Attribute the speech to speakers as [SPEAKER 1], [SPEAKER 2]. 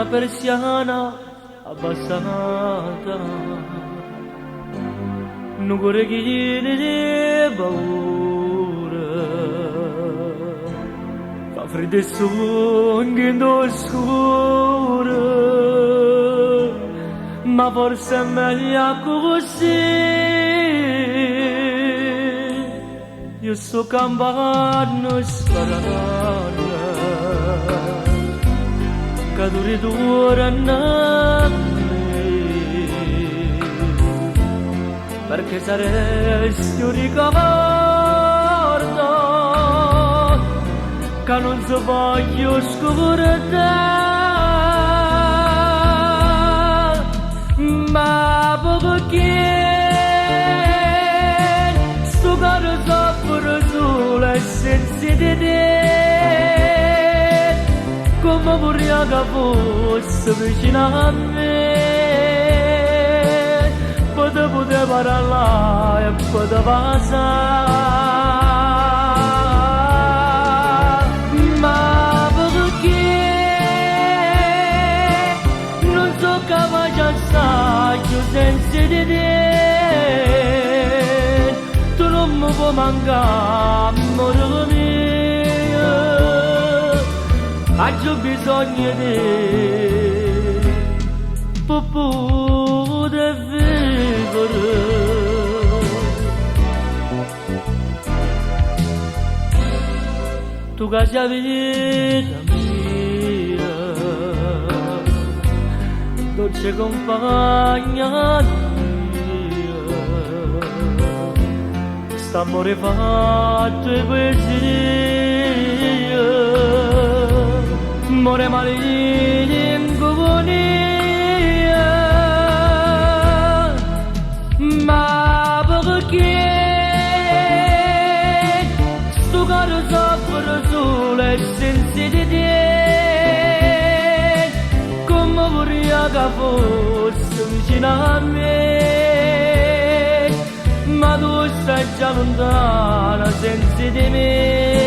[SPEAKER 1] una persiana abbassata, nugure chiede di paura, fa freddo e sogno scuro, ma forse è meglio così. Io so campano sparano, caduri dura a me, perché saresti un ricordo che non so voglio scordare, ma poco che sto caro soffro solo senza di te, come vorrei che fosse vicino a me, potevo parlare e potevo passare, ma perché non so capace assai senza di te, tu non mi puoi mancare, amore mio, ho bisogno di per poter vivere. Tu che sei vita mia, dolce compagna mia, st'amore fatto e poesia, amore malinconia, ma perché sto caro soffro solo e senza di te, come vorrei che fosse vicino a me, ma tu stai già lontana senza di me.